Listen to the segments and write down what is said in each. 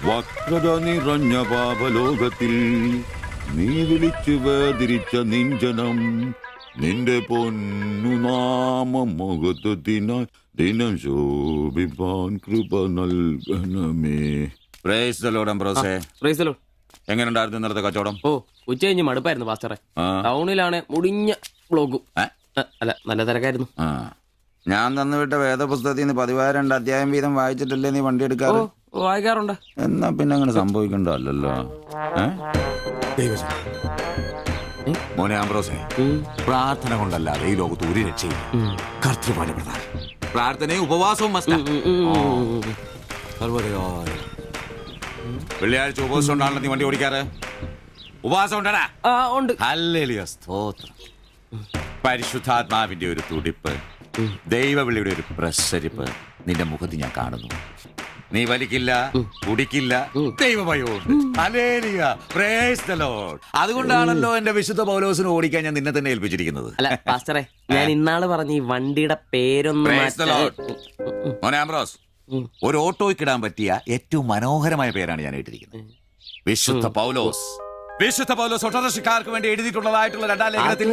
വക്രത നിറഞ്ഞ പാപലോകത്തിൽ നീ വിളിച്ചു വേദിരിച്ച നിഞ്ജനം നിന്റെ പൊന്നു നാമം മുഖത്തിനായി ദിനം ശോഭിപ്പാൻ കൃപ നൽകണമേ. പ്രൈസ് ദി ലോർഡ് അംബ്രോസേ. Praise the Lord. എങ്ങനെയുണ്ടായിരുന്നു ഇന്നലത്തെ കച്ചവടം? ഉച്ച കഴിഞ്ഞ് മടുപ്പായിരുന്നു പാസ്റ്ററെ. ടൗണിലാണ് മുടിഞ്ഞ ബ്ലോഗും. അല്ല, നല്ല തിരക്കായിരുന്നു. ഞാൻ തന്നുവിട്ട വേദപുസ്തകത്തിൽ നിന്ന് 12 അധ്യായം വീതം വായിച്ചിട്ടല്ലേ നീ വണ്ടി എടുക്കാറ്? വായിക്കാറുണ്ട്. എന്നാ പിന്നെ അങ്ങനെ സംഭവിക്കണ്ടല്ലോ. മോനെ ആംബ്രോസേ, പ്രാർത്ഥന കൊണ്ടല്ലാതെ ഈ ലോകത്ത് ഒരു രക്ഷയില്ല. കർത്തൃപാട് പ്രധാനം. പ്രാർത്ഥനയും ഉപവാസവും വെള്ളിയാഴ്ച ഉപവാസം ഉണ്ടാണല്ലോ നീ വണ്ടി ഓടിക്കാറ്. ഉപവാസം ഉണ്ടാ? ഉണ്ട്. ഹല്ലേലൂയ, സ്തോത്രം. പരിശുദ്ധാത്മാവിന്റെ ഒരു തുടിപ്പ്, ദൈവവിളിയുടെ ഒരു പ്രസരിപ്പ് നിന്റെ മുഖത്ത് ഞാൻ കാണുന്നു. നീ വലിക്കില്ല, കുടിക്കില്ല, ദൈവഭയമുണ്ട്. Hallelujah, praise the Lord. അതുകൊണ്ടാണല്ലോ എന്റെ വിശുദ്ധ പൗലോസിനെ ഓടിക്കാൻ ഞാൻ നിന്നെ തന്നെ ഏൽപ്പിച്ചിരിക്കുന്നത്. അല്ല പാസ്റ്ററെ, ഞാൻ ഇന്നാള് പറഞ്ഞ ഈ വണ്ടിയുടെ പേരൊന്നും. മോനെ ആംബ്രോസ്, ഒരു ഓട്ടോയ്ക്കിടാൻ പറ്റിയ ഏറ്റവും മനോഹരമായ പേരാണ് ഞാൻ ഇട്ടിരിക്കുന്നത്. വിശുദ്ധ പൗലോസ്. വിശുദ്ധ പൗലോസ് ഓട്ടോറിക്ഷക്കാർക്ക് വേണ്ടി എഴുതിയിട്ടുള്ളതായിട്ടുള്ള 2 ലേഖനത്തിൽ,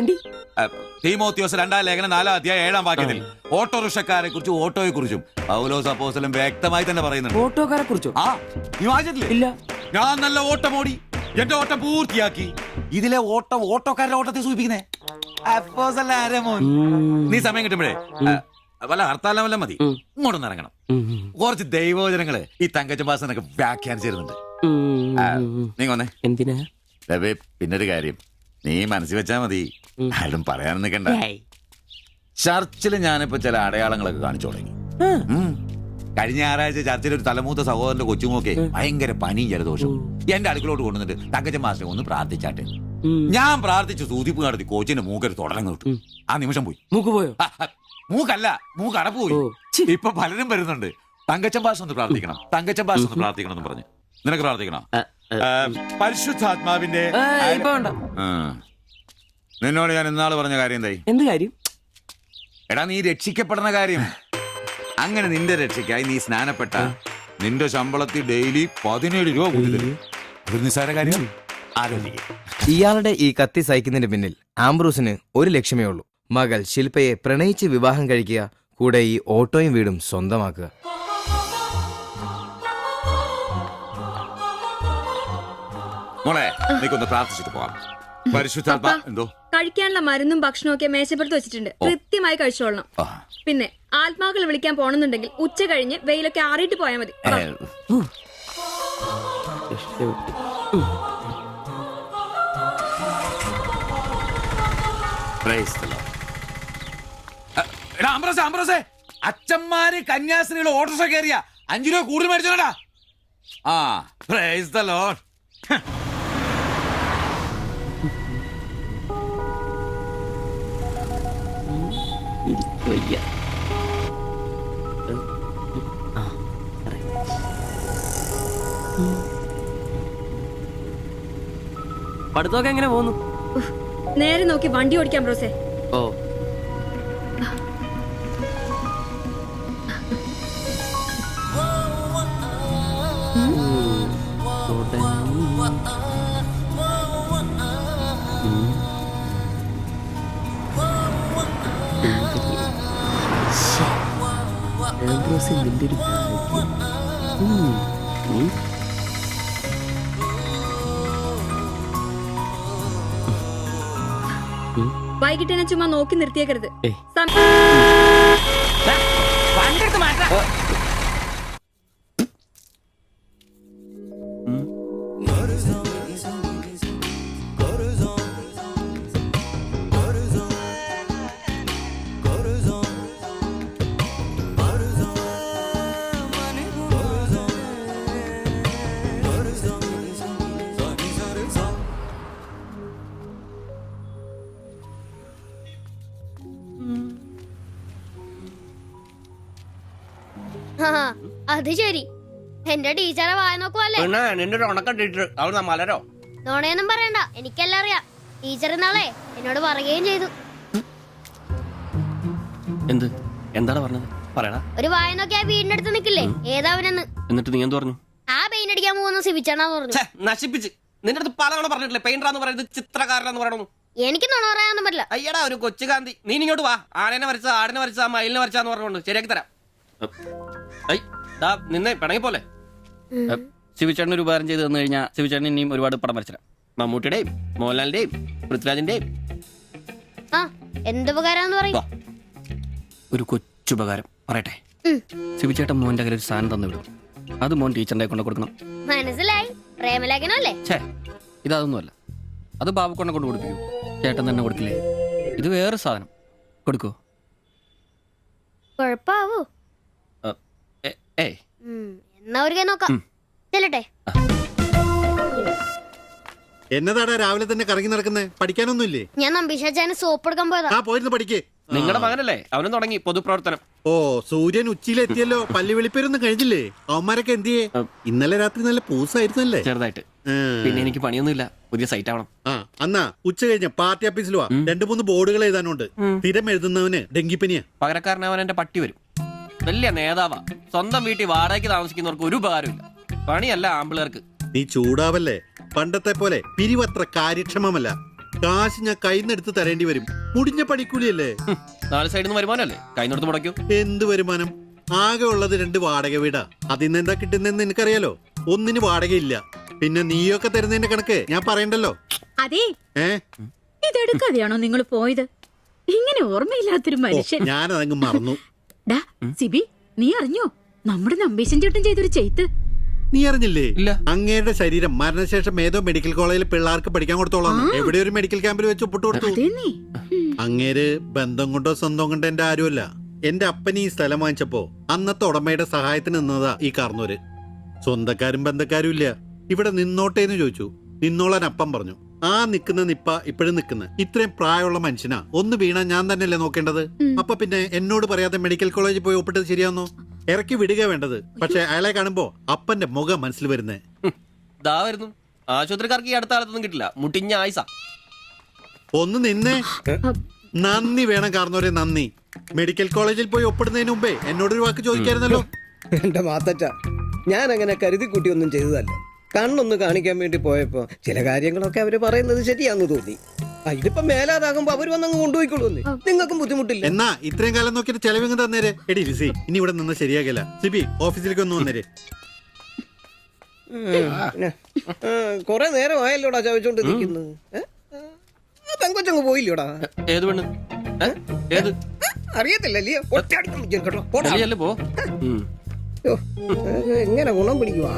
തീമോത്തിയോസ് 2 ലേഖനം 4 അധ്യായം 7 വാക്യത്തിൽ ഓട്ടോറിക്ഷക്കാരെ കുറിച്ചും ഓട്ടോയെ കുറിച്ചും പൗലോസ് അപ്പോസ്തലൻ വ്യക്തമായി തന്നെ പറയുന്നുണ്ട്. ഓട്ടോക്കാരെ കുറിച്ചോ? ഇല്ല, ഞാൻ നല്ല ഓട്ടം ഓടി എന്റെ ഓട്ടം പൂർത്തിയാക്കി. ഇതിലെ ഓട്ടം ഓട്ടോക്കാരുടെ ഓട്ടത്തെ സൂചിപ്പിക്കുന്നേ. നീ സമയം കിട്ടുമ്പോഴേ വല്ല ഹർത്താലം വല്ല മതി, ഇങ്ങോട്ടൊന്ന് ഇറങ്ങണം. കുറച്ച് ദൈവവചനങ്ങള് ഈ തങ്കച്ചമ്പാസനൊക്കെ വ്യാഖ്യാനിച്ചിരുന്നുണ്ട്. നീ വന്നേ. എന്തിനാ? പിന്നൊരു കാര്യം നീ മനസ്സിൽ വെച്ചാ മതി, ആരും പറയാനും നിൽക്കണ്ട. ചർച്ചിൽ ഞാനിപ്പോ ചില അടയാളങ്ങളൊക്കെ കാണിച്ചു തുടങ്ങി. കഴിഞ്ഞ ഞായറാഴ്ച ചർച്ചിൽ ഒരു തലമൂത്ത സഹോദരന്റെ കൊച്ചുമൊക്കെ ഭയങ്കര പനിയും ജലദോഷം എന്റെ അടുക്കളോട്ട് കൊണ്ടുവന്നിട്ട് തങ്കച്ചമ്പാസനെ ഒന്ന് പ്രാർത്ഥിച്ചാട്ടെ. ഞാൻ പ്രാർത്ഥിച്ചു, സൂതിപ്പ് നടത്തി കോച്ചിന്റെ മൂക്കൊരു തുടങ്ങി കിട്ടും. ആ നിമിഷം പോയി. മൂക്ക് പോയോ? മൂക്കല്ല, മൂക്ക് അടപ്പ് പോയി. ഇപ്പൊ പലരും വരുന്നുണ്ട്, തങ്കച്ചമ്പാസ് ഒന്ന് പ്രാർത്ഥിക്കണം, തങ്കച്ചമ്പാസ് ഒന്ന് പ്രാർത്ഥിക്കണം എന്ന് പറഞ്ഞു. നിനക്ക് പ്രാർത്ഥിക്കണം? പരിശുദ്ധാത്മാവിന്റെ. നിന്നോട് ഞാൻ ഇന്നാള് പറഞ്ഞ കാര്യം എന്തായി? എന്ത് കാര്യം? എടാ, നീ രക്ഷിക്കപ്പെടുന്ന കാര്യം. അങ്ങനെ നിന്റെ രക്ഷയ്ക്കായി നീ സ്നാനപ്പെട്ട നിന്റെ ശമ്പളത്തിൽ ഡെയിലി 17 രൂപ കൂടി തരും. ഒരു നിസ്സാര കാര്യം ആലോചിക്കുക. ഇയാളുടെ ഈ കത്തി സഹിക്കുന്നതിന് പിന്നിൽ ആംബ്രൂസിന് ഒരു ലക്ഷ്യമേ ഉള്ളൂ: മകൾ ശില്പയെ പ്രണയിച്ച് വിവാഹം കഴിക്കുക, കൂടെ ഈ ഓട്ടോയും വീടും സ്വന്തമാക്കുക. മോളെ, നീക്കൊന്ന് പ്രാർത്ഥിച്ചിട്ട് പോവാം. പരിശുദ്ധാത്മാ. എന്തോ? കഴിക്കാനുള്ള മരുന്നും ഭക്ഷണവും ഒക്കെ മേശപ്പുറത്ത് വെച്ചിട്ടുണ്ട്, കൃത്യമായി കഴിച്ചോളണം. പിന്നെ ആത്മാക്കൾ വിളിക്കാൻ പോണെന്നുണ്ടെങ്കിൽ ഉച്ച കഴിഞ്ഞ് വെയിലൊക്കെ ആറിയിട്ട് പോയാൽ മതി. അച്ഛന്മാര് കന്യാസ്ത്രീകൾ ഓട്ടോറിക്ഷ കയറിയ 5 രൂപ കൂടുതൽ മേടിച്ചോടാ. Price the Lord. പഠിത്തമൊക്കെ എങ്ങനെ പോകുന്നു? നേരെ നോക്കി വണ്ടി ഓടിക്കാം ബ്രോസേ. ഓ, വൈകിട്ട് എന്നെ ചുമ്മാ നോക്കി നിർത്തിയേക്കരുത്. അത് ശരി, എന്റെ ടീച്ചറെ വായ നോക്കുവല്ലേ? നോണയൊന്നും പറയണ്ട, എനിക്കെല്ലാം അറിയാം. ടീച്ചർ നാളെ എന്നോട് പറയുകയും ചെയ്തു. എന്താണ് പറഞ്ഞത്? പറയണ. ഒരു വായ നോക്കി ആ വീടിനടുത്ത് നിക്കില്ലേ, ഏതാവനെന്ന്. എന്നിട്ട് നീ എന്ത് പറഞ്ഞു? ആ പെയിന്റ് അടിക്കാൻ നശിപ്പിച്ചതെന്ന് സിബിച്ചാണെന്ന് പറഞ്ഞു. ഛെ, നശിപ്പിച്ച് നിന്റെ അടുത്ത് പലതവണ പറഞ്ഞിട്ടില്ലേ പെയിന്ററാന്ന് പറയുന്നത് ചിത്രകാരനാന്ന് പറയണമെന്ന്. എനിക്ക് നുണ പറയാനൊന്നും പറ്റില്ല. അയ്യടാ ഒരു കൊച്ചു കാന്തി, നീ ഇങ്ങോട്ട് വാ. ആനനെ വരച്ച, ആടിനെ വരച്ച, മയിലിനെ വരച്ചാന്ന് പറഞ്ഞുകൊണ്ട് ശരിയാക്കി തരാം. നിന്നെ പിണങ്ങി പോലെ ശിവചേട്ടൻ ഒരു ഉപകാരം ചെയ്ത് തന്നു കഴിഞ്ഞാൽ ശിവചേട്ടൻ ഇനിയും ഒരുപാട് പടം വരച്ചിടാം. മമ്മൂട്ടിയുടെയും മോഹൻലാലിന്റെയും പൃഥ്വിരാജിന്റെയും. ആ എന്തുപകാരാന്ന് പറയും. വാ, ഒരു കൊച്ചുപകാരം പറയട്ടെ. ശിവചേട്ടൻ മോന്റെ കയ്യിൽ ഒരു സാധനം തന്നു വിടും. അത് മോൻ ടീച്ചറിന്റെ കൊണ്ട് കൊടുക്കണം. മനസ്സിലായി, പ്രേമലേഖനല്ലേ? ഛേ, ഇതൊന്നുമല്ല. അത് ബാബുക്കൊണ്ടെ കൊണ്ട് കൊടുപ്പിക്കൂ. ചേട്ടൻ തന്നെ കൊടുക്കില്ലേ? ഇത് വേറെ സാധനം. കൊടുക്കൂ. കൊഴപ്പാവൂ. ഏയ് എന്നാ ഒരു കൈ നോക്കാം. ചെല്ലട്ടെ. എന്നതാടാ രാവിലെ തന്നെ കറങ്ങി നടക്കുന്നേ? പഠിക്കാനൊന്നുമില്ലേ? ഞാൻ നമ്പീശാച്ചാന് സോപ്പ് എടുക്കാൻ പോയതാ. ആ പോയിരുന്നു പഠിക്കേ. നിങ്ങളുടെ മകനല്ലേ, അവനും തുടങ്ങി പൊതുപ്രവർത്തനം. ഓ സൂര്യൻ ഉച്ചയിലെത്തിയല്ലോ. പല്ലി വെളിപ്പേരൊന്നും കഴിഞ്ഞില്ലേ? അവന്മാരൊക്കെ എന്തിയേ? ഇന്നലെ രാത്രി നല്ല പൂസായിരുന്നല്ലേ? ചെറുതായിട്ട്. പിന്നെ എനിക്ക് പണിയൊന്നുമില്ല, പുതിയ സൈറ്റ് ആവണം. ആ അന്നാ ഉച്ച കഴിഞ്ഞ പാർട്ടി ഓഫീസിൽ വാ. 2-3 ബോർഡുകൾ എഴുതാനുണ്ട്. സ്ഥിരം എഴുതുന്നവന് ഡെങ്കിപ്പനിയാ. പകരക്കാരനവൻ എന്റെ പട്ടി വരും. വലിയ നേതാവാ. സ്വന്തം വീട്ടിൽ വാടകയ്ക്ക് താമസിക്കുന്നവർക്ക് ഒരു ഉപകാരമില്ല. പണിയല്ല ആമ്പിളേർക്ക്. നീ ചൂടാവല്ലേ. പണ്ടത്തെ പോലെ പിരിവത്ര കാര്യക്ഷമമല്ല. കാശ് ഞാൻ കൈന്നെടുത്ത് തരേണ്ടി വരും. മുടിഞ്ഞ പണിക്കൂലിയല്ലേ? 4 സൈഡിൽ നിന്ന് വരുമാനമല്ലേ, കൈനോടത്ത് മുടക്കൂ. എന്ത് വരുമാനം? ആകെ ഉള്ളത് 2 വാടക വീടാ. അതിന്ന് എന്താ കിട്ടുന്നെന്ന് എനിക്കറിയാലോ. ഒന്നിന് വാടകയില്ല. പിന്നെ നീയൊക്കെ തരുന്നതിന്റെ കണക്ക് ഞാൻ പറയണ്ടല്ലോ. അതെ, ഏ ഇതെടുക്കാതെയാണോ നിങ്ങൾ പോയത്? ഇങ്ങനെ ഓർമ്മയില്ലാത്തൊരു മനുഷ്യൻ. ഞാനതങ്ങ് മറന്നു. ഡാ സിബി, നീ അറിഞ്ഞോ നമ്മുടെ നമ്പീശൻ ചേട്ടൻ ചെയ്തൊരു ചെയ്ത്ത്? നീ അറിഞ്ഞില്ലേ? ഇല്ല. അങ്ങയുടെ ശരീരം മരണശേഷം ഏതോ മെഡിക്കൽ കോളേജിൽ പിള്ളേർക്ക് പഠിക്കാൻ കൊടുത്തോളാം. എവിടെ ഒരു മെഡിക്കൽ ക്യാമ്പിൽ വെച്ച് ഒപ്പിട്ട് കൊടുത്തു. അതേന്നേ. അങ്ങേര് ബന്ധം കൊണ്ടോ സ്വന്തം കൊണ്ടോ എന്റെ ആരുമല്ല. എന്റെ അപ്പന് ഈ സ്ഥലം വാങ്ങിച്ചപ്പോ അന്നത്തെ ഉടമയുടെ സഹായത്തിന് നിന്നതാ ഈ കാർന്നൂര്. സ്വന്തക്കാരും ബന്ധക്കാരും ഇല്ല. ഇവിടെ നിന്നോട്ടേന്ന് ചോദിച്ചു. നിന്നോളാൻ അപ്പം പറഞ്ഞു. ആ നിക്കുന്ന നിപ്പ ഇപ്പോഴും നിക്കുന്ന ഇത്രയും പ്രായമുള്ള മനുഷ്യനാ. ഒന്ന് വീണാ ഞാൻ തന്നെയല്ലേ നോക്കേണ്ടത്? അപ്പൊ പിന്നെ എന്നോട് പറയാതെ മെഡിക്കൽ കോളേജിൽ പോയി ഒപ്പിട്ടത് ശരിയാന്നോ? ഇറക്കി വിടുക വേണ്ടത്. പക്ഷെ അയാളെ കാണുമ്പോ അപ്പന്റെ മുഖം മനസ്സിൽ വരുന്നേ. ദാ വരുന്നു. ആശുപത്രിക്കാർക്ക് ഈ അടുത്ത കാലത്തൊന്നും കിട്ടില്ല. മുട്ടിഞ്ഞ ആയിസ. ഒന്ന് നിന്നേ. നന്ദി വേണം കാർന്നോരെ, നന്ദി. മെഡിക്കൽ കോളേജിൽ പോയി ഒപ്പിടുന്നതിന് മുമ്പേ എന്നോടൊരു വാക്ക് ചോദിക്കായിരുന്നല്ലോ. എന്റെ മാത്തച്ച, ഞാൻ അങ്ങനെ കരുതി കൂട്ടി ഒന്നും ചെയ്തതല്ല. കണ്ണൊന്ന് കാണിക്കാൻ വേണ്ടി പോയപ്പോ ചില കാര്യങ്ങളൊക്കെ അവര് പറയുന്നത് ശരിയാന്ന് തോന്നി. ഇതിപ്പോ മേലാതാകുമ്പോ അവര് വന്നങ്ങ് കൊണ്ടുപോയിക്കൊള്ളൂന്ന്. നിങ്ങൾക്കും ബുദ്ധിമുട്ടില്ല. എന്നാ ഇത്രയും കാലം നോക്കിയിട്ട് ചെലവിങ് തന്നേരെ. എടി ലിസി, ഇനി ഇവിടെ നിന്ന് ശരിയാകില്ല. സിബി ഓഫീസിലേക്ക് ഒന്ന് വന്നേരെ. കൊറേ നേരം ആയല്ലോടാ ചോദിച്ചോണ്ട് നിൽക്കുന്നത്. പെങ്കൊച്ചങ്ങ് പോയില്ലോടാ. ഏത് പെണ്ണ്? ഏത്? അറിയത്തില്ലല്ലേ? ഒറ്റ അടിക്കും കേട്ടോ. പോ. എങ്ങനെ ഗുണം പിടിക്കുവാ?